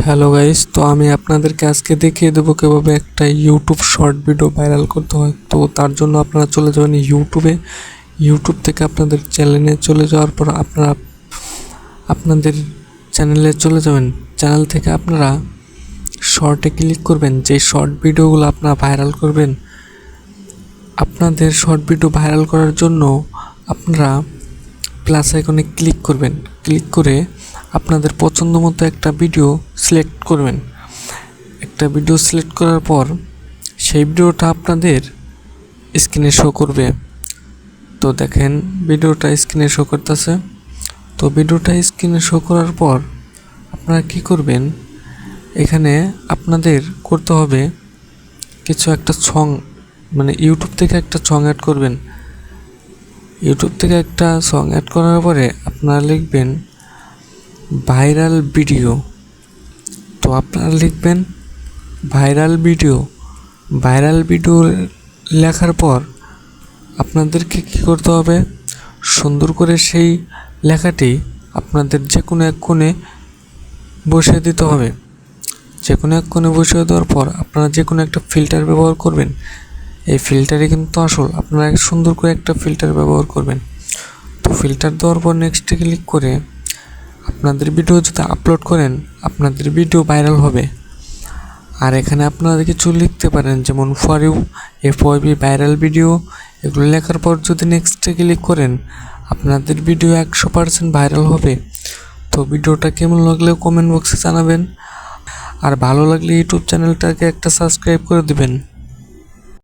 Hello guys, তো আমি আপনাদেরকে আজকে দেখিয়ে দেবো কিভাবে একটা ইউটিউব শর্ট ভিডিও ভাইরাল করতে হয়। তো তার জন্য আপনারা চলে যাবেন ইউটিউব থেকে আপনাদের চ্যানেলে চলে যাওয়ার পর আপনারা আপনাদের চ্যানেলে চলে যাবেন। চ্যানেল থেকে আপনারা শর্টে ক্লিক করবেন। যে শর্ট ভিডিওগুলো আপনারা ভাইরাল করবেন, আপনাদের শর্ট ভিডিও ভাইরাল করার জন্য আপনারা প্লাস আইকনে ক্লিক করবেন। ক্লিক করে আপনাদের পছন্দ মতো একটা ভিডিও সিলেক্ট করবেন। একটা ভিডিও সিলেক্ট করার পর সেই ভিডিওটা আপনাদের স্ক্রিনে শো করবে। তো দেখেন ভিডিওটা স্ক্রিনে শো করতেছে। তো ভিডিওটা স্ক্রিনে শো করার পর আপনারা কি করবেন, এখানে আপনাদের করতে হবে কিছু একটা সং, মানে ইউটিউব থেকে একটা সং অ্যাড করবেন। ইউটিউব থেকে একটা সং অ্যাড করার পরে আপনারা লিখবেন ভাইরাল ভিডিও। তো আপনারা লিখবেন ভাইরাল ভিডিও লেখার পর আপনাদেরকে কী করতে হবে, সুন্দর করে সেই লেখাটি আপনাদের যে কোনো এক কোণে বসিয়ে দিতে হবে। যে কোনো এক কোণে বসিয়ে দেওয়ার পর আপনারা যে কোনো একটা ফিল্টার ব্যবহার করবেন। এই ফিল্টারে কিন্তু আসল, আপনারা সুন্দর করে একটা ফিল্টার ব্যবহার করবেন। তো ফিল্টার দেওয়ার পর নেক্সটে ক্লিক করে আপনাদের ভিডিও যদি আপলোড করেন, আপনাদের ভিডিও ভাইরাল হবে। আর এখানে আপনারা কিছু লিখতে পারেন, যেমন for you FYP viral video. এগুলো লেখার পর যদি নেক্সটে ক্লিক করেন, আপনাদের ভিডিও 100% ভাইরাল হবে। তো ভিডিওটা কেমন লাগলে কমেন্ট বক্সে জানাবেন। আর ভালো লাগলে ইউটিউব চ্যানেলটাকে একটা সাবস্ক্রাইব করে দিবেন।